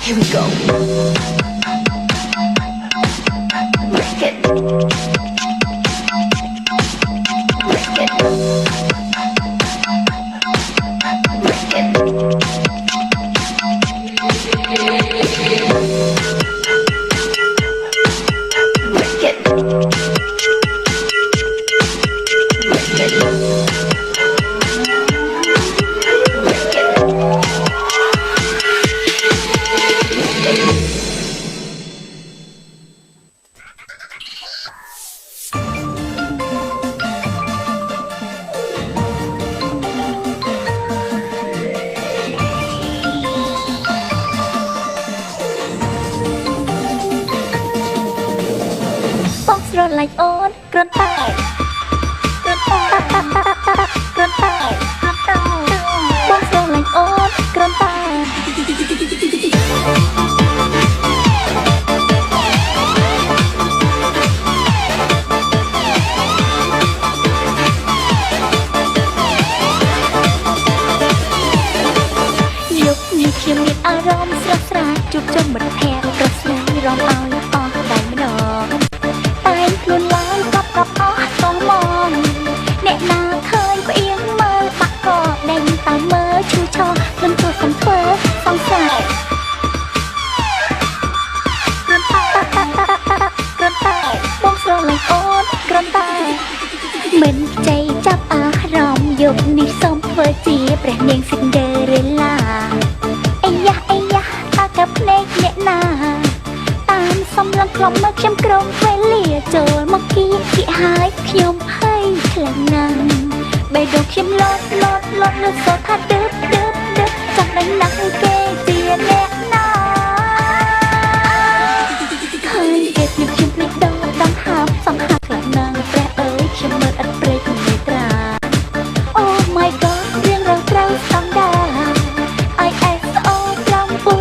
Here we go. Break it. Break it. Break it. Break it. Like on គ្រាន់តែបងស្រឡាញ់អូនគ្រាន់តែយុគនេះខ្ញុំមានអារម្មណ៍ស្រស់ស្រាយជួបជុំមិត្តភក្តិប្រស្នារំឲ្យអស់ដៃម្ដងខ្លួនឡើងកប់អស់សងមងអ្នកណាឃើញផ្អៀងមើលបាក់ក៏ដេញតាមមើលឈូឆោមិនទោះសំធ្វើសង្ស័យគ្រាន់តែបងស្រឡាញ់អូនគ្រាន់តែមិនใจចាប់អារម្មណ៍យកនេះសូមធ្វើជាព្រះនាងស៊ីនដឺរ៉េឡាអាយ៉ាតាកាភ្នែកអ្នកណាតាមសំឡងខ្លំមកខ្ញុំក្រុមពេលលាចូលមកគៀកហើយខ្ញុំហើយខ្លាំងណាស់បេះដូងខ្ញុំលត់លើសូថាដឺបចាំដេញណាស់គេជាអ្នកណាឃើញគេភ្លេចខ្ញុំភ្លេចដងហាប់សង្ហាខ្លាំងណាស់ព្រះអើយខ្ញុំមើលអត់ព្រៃក្នុងមេត្រា Oh my god រៀងរងត្រូវស្តង់ដា ISO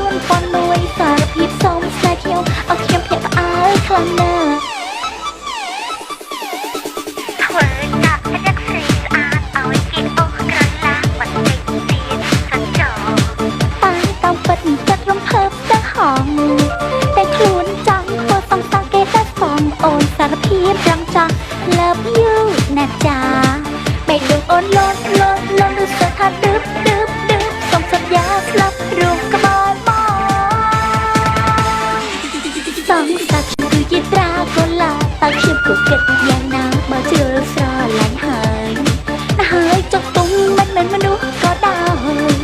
9001សារភាពសូមស្នេហ៍ខ្ញុំអត់ខ្ញុំភ្ញាក់ផ្អើលខ្លាំងណាស់តែខ្លួនចង់ធ្វើសំសាគេតែសំអូនសារភាពចង់ចាស់ Love you ណាចាបេះដូងអូនលត់ឬស្ទើរថាដឺបសុំសន្យាស្លាប់រូបក្បាលមកសងសាច់គឺជាត្រាកូឡាតែខ្ញុំក៏គិតយ៉ាងណាបើជ្រើស្រឡាញ់ហើយចុះទុំមិនមែនមនុស្សក៏ដោយ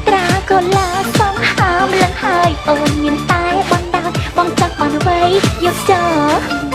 ត្រាកូឡាសំហាមលឹងហើយអូនមានតែបងចង់បានអ្វីយកចោល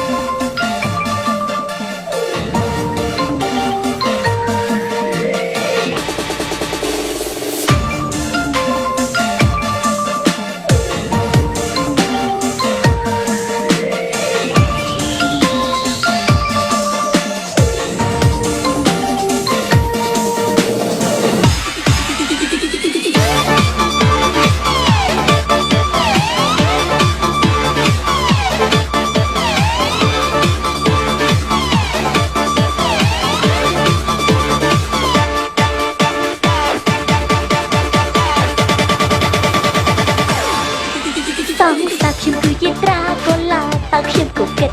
សងសាច់ខ្ញុំគឺជាត្រាកូឡាតើខ្ញុំក៏គិត